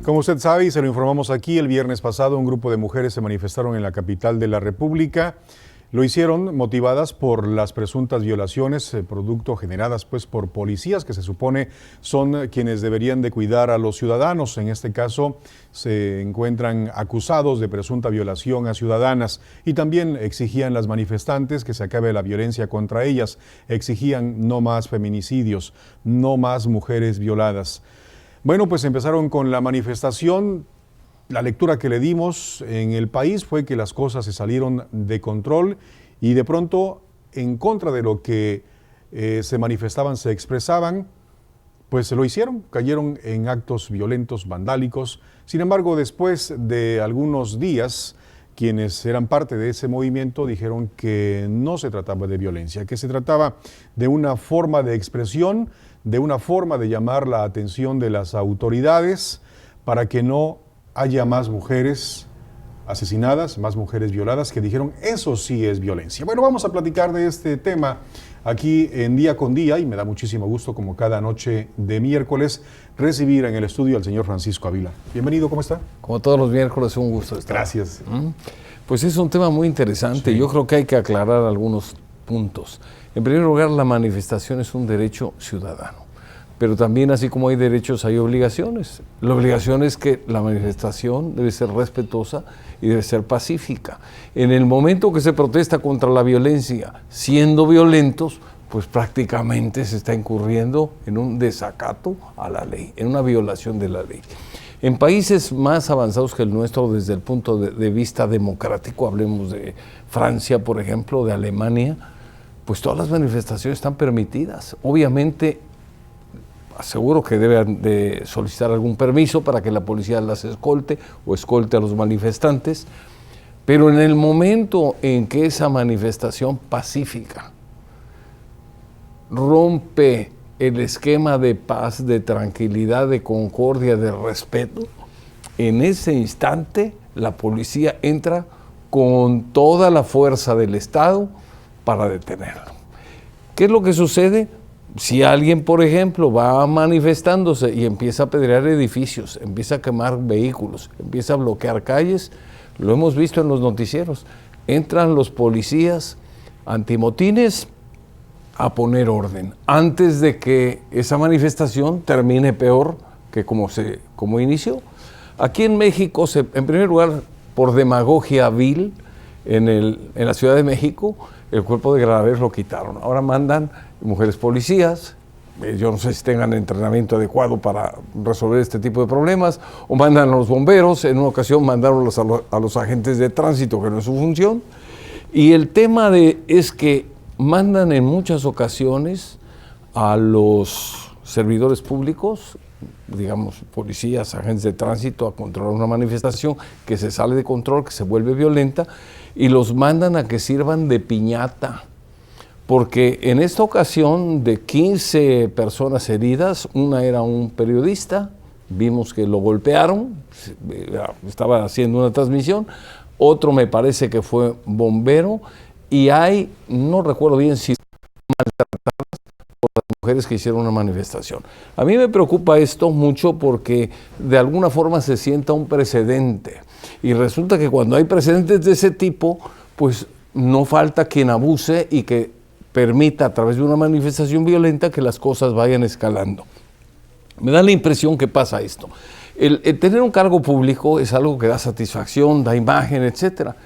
Como usted sabe y se lo informamos aquí, el viernes pasado un grupo de mujeres se manifestaron en la capital de la República. Lo hicieron motivadas por las presuntas violaciones, producto generadas pues por policías que se supone son quienes deberían de cuidar a los ciudadanos. En este caso se encuentran acusados de presunta violación a ciudadanas y también exigían las manifestantes que se acabe la violencia contra ellas. Exigían no más feminicidios, no más mujeres violadas. Bueno, pues empezaron con la manifestación. La lectura que le dimos en el país fue que las cosas se salieron de control y de pronto, en contra de lo que se manifestaban, se expresaban, pues se lo hicieron, cayeron en actos violentos, vandálicos. Sin embargo, después de algunos días, quienes eran parte de ese movimiento dijeron que no se trataba de violencia, que se trataba de una forma de expresión, de una forma de llamar la atención de las autoridades para que no haya más mujeres asesinadas, más mujeres violadas, que dijeron eso sí es violencia. Bueno, vamos a platicar de este tema aquí en Día con Día y me da muchísimo gusto, como cada noche de miércoles, recibir en el estudio al señor Francisco Ávila. Bienvenido, ¿cómo está? Como todos los miércoles, un gusto estar. Gracias. Pues es un tema muy interesante. Sí. Yo creo que hay que aclarar algunos puntos. En primer lugar, la manifestación es un derecho ciudadano. Pero también, así como hay derechos, hay obligaciones. La obligación es que la manifestación debe ser respetuosa y debe ser pacífica. En el momento que se protesta contra la violencia, siendo violentos, pues prácticamente se está incurriendo en un desacato a la ley, en una violación de la ley. En países más avanzados que el nuestro desde el punto de vista democrático, hablemos de Francia, por ejemplo, de Alemania, pues todas las manifestaciones están permitidas. Obviamente, aseguro que deben de solicitar algún permiso para que la policía las escolte o escolte a los manifestantes, pero en el momento en que esa manifestación pacífica rompe el esquema de paz, de tranquilidad, de concordia, de respeto, en ese instante la policía entra con toda la fuerza del Estado para detenerlo. ¿Qué es lo que sucede? Si alguien, por ejemplo, va manifestándose y empieza a apedrear edificios, empieza a quemar vehículos, empieza a bloquear calles, lo hemos visto en los noticieros, entran los policías antimotines a poner orden, antes de que esa manifestación termine peor que como inició. Aquí en México, en primer lugar, por demagogia vil, en la Ciudad de México, el cuerpo de granaderos lo quitaron. Ahora mandan mujeres policías, yo no sé si tengan entrenamiento adecuado para resolver este tipo de problemas, o mandan a los bomberos, en una ocasión mandaron a los agentes de tránsito, que no es su función, y el tema es que mandan en muchas ocasiones a los servidores públicos, digamos, policías, agentes de tránsito, a controlar una manifestación que se sale de control, que se vuelve violenta, y los mandan a que sirvan de piñata, porque en esta ocasión de 15 personas heridas, una era un periodista, vimos que lo golpearon, estaba haciendo una transmisión, otro me parece que fue bombero, y no recuerdo bien si maltratadas por las mujeres que hicieron una manifestación. A mí me preocupa esto mucho porque de alguna forma se sienta un precedente. Y resulta que cuando hay precedentes de ese tipo, pues no falta quien abuse y que permita a través de una manifestación violenta que las cosas vayan escalando. Me da la impresión que pasa esto. El tener un cargo público es algo que da satisfacción, da imagen, etcétera.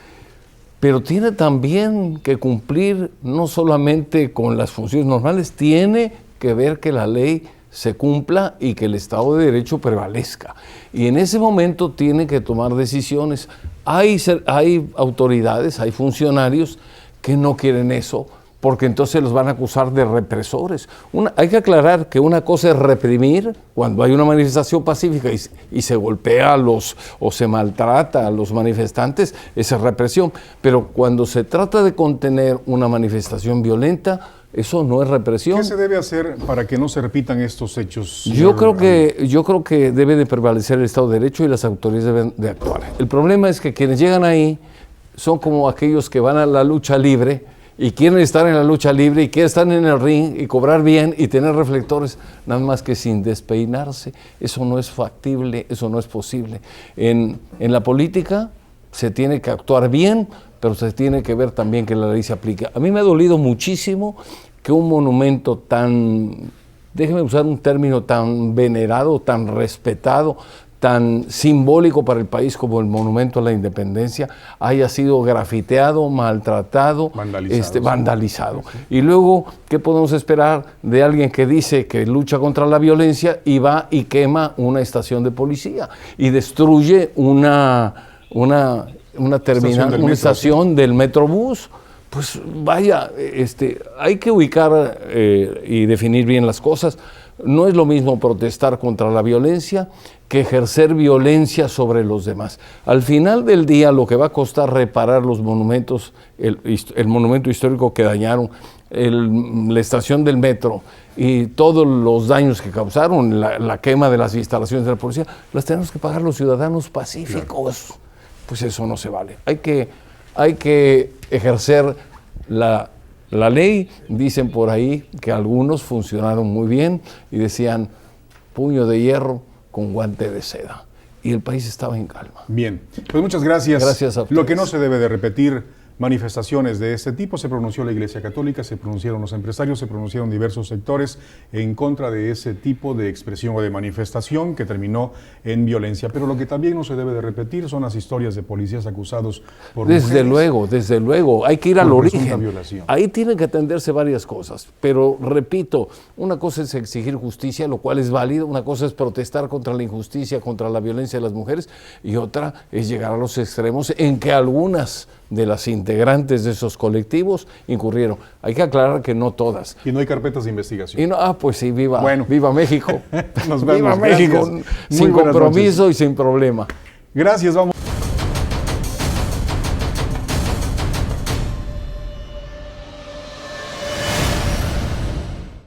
Pero tiene también que cumplir no solamente con las funciones normales, tiene que ver que la ley se cumpla y que el Estado de Derecho prevalezca. Y en ese momento tiene que tomar decisiones. Hay autoridades, hay funcionarios que no quieren eso, porque entonces los van a acusar de represores. Hay que aclarar que una cosa es reprimir cuando hay una manifestación pacífica y se golpea o se maltrata a los manifestantes, esa es represión. Pero cuando se trata de contener una manifestación violenta, eso no es represión. ¿Qué se debe hacer para que no se repitan estos hechos? Yo creo que debe de prevalecer el Estado de Derecho y las autoridades deben de actuar. El problema es que quienes llegan ahí son como aquellos que van a la lucha libre y quieren estar en la lucha libre y quieren estar en el ring y cobrar bien y tener reflectores, nada más que sin despeinarse. Eso no es factible, eso no es posible. En la política se tiene que actuar bien, pero se tiene que ver también que la ley se aplique. A mí me ha dolido muchísimo que un monumento tan, déjeme usar un término, tan venerado, tan respetado, tan simbólico para el país como el Monumento a la Independencia, haya sido grafiteado, maltratado, vandalizado. Y luego, ¿qué podemos esperar de alguien que dice que lucha contra la violencia y va y quema una estación de policía y destruye una terminal, una estación del Metrobús? Pues vaya, hay que ubicar y definir bien las cosas. No es lo mismo protestar contra la violencia que ejercer violencia sobre los demás. Al final del día, lo que va a costar reparar los monumentos, el monumento histórico que dañaron, la estación del metro y todos los daños que causaron, la quema de las instalaciones de la policía, las tenemos que pagar los ciudadanos pacíficos. Claro. Pues eso no se vale. Hay que ejercer la ley. Dicen por ahí que algunos funcionaron muy bien y decían puño de hierro con guante de seda. Y el país estaba en calma. Bien, pues muchas gracias. Gracias a ustedes. Lo que no se debe de repetir, manifestaciones de este tipo. Se pronunció la Iglesia Católica, se pronunciaron los empresarios, se pronunciaron diversos sectores en contra de ese tipo de expresión o de manifestación que terminó en violencia. Pero lo que también no se debe de repetir son las historias de policías acusados por Desde luego, hay que ir al origen. Violación. Ahí tienen que atenderse varias cosas, pero repito, una cosa es exigir justicia, lo cual es válido, una cosa es protestar contra la injusticia, contra la violencia de las mujeres, y otra es llegar a los extremos en que algunas de las integrantes de esos colectivos incurrieron. Hay que aclarar que no todas. Y no hay carpetas de investigación. Y no, pues sí, viva México. Nos vemos. Viva México, sin compromiso y sin problema. Gracias, vamos.